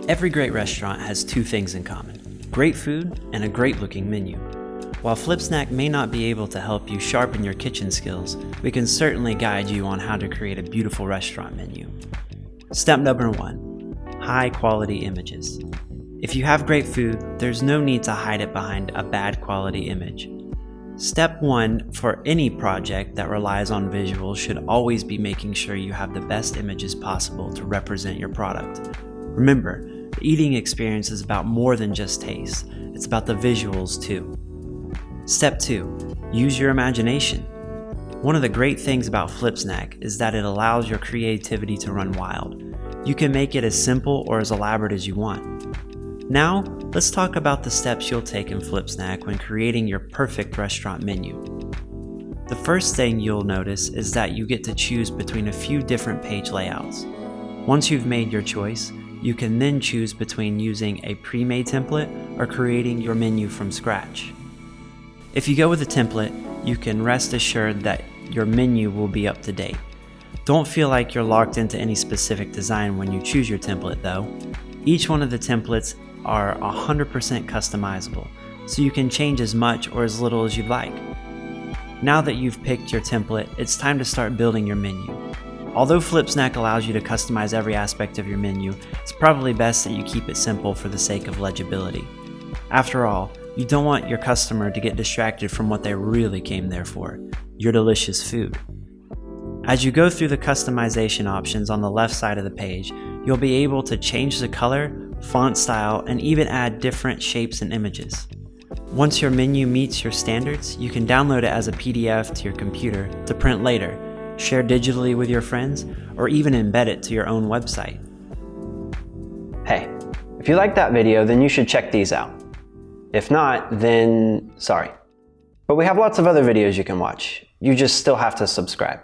Every great restaurant has two things in common: great food and a great looking menu. While Flipsnack may not be able to help you sharpen your kitchen skills, we can certainly guide you on how to create a beautiful restaurant menu. Step number 1, high quality images. If you have great food, there's no need to hide it behind a bad quality image. Step 1 for any project that relies on visuals should always be making sure you have the best images possible to represent your product. Remember, the eating experience is about more than just taste. It's about the visuals too. Step 2, use your imagination. One of the great things about Flipsnack is that it allows your creativity to run wild. You can make it as simple or as elaborate as you want. Now, let's talk about the steps you'll take in Flipsnack when creating your perfect restaurant menu. The first thing you'll notice is that you get to choose between a few different page layouts. Once you've made your choice, you can then choose between using a pre-made template or creating your menu from scratch. If you go with a template, you can rest assured that your menu will be up to date. Don't feel like you're locked into any specific design when you choose your template though. Each one of the templates are 100% customizable, so you can change as much or as little as you'd like. Now that you've picked your template, it's time to start building your menu. Although Flipsnack allows you to customize every aspect of your menu, it's probably best that you keep it simple for the sake of legibility. After all, you don't want your customer to get distracted from what they really came there for, your delicious food. As you go through the customization options on the left side of the page, you'll be able to change the color, font style, and even add different shapes and images. Once your menu meets your standards, you can download it as a PDF to your computer to print later, share digitally with your friends, or even embed it to your own website. Hey, if you liked that video, then you should check these out. If not, then sorry. But we have lots of other videos you can watch. You just still have to subscribe.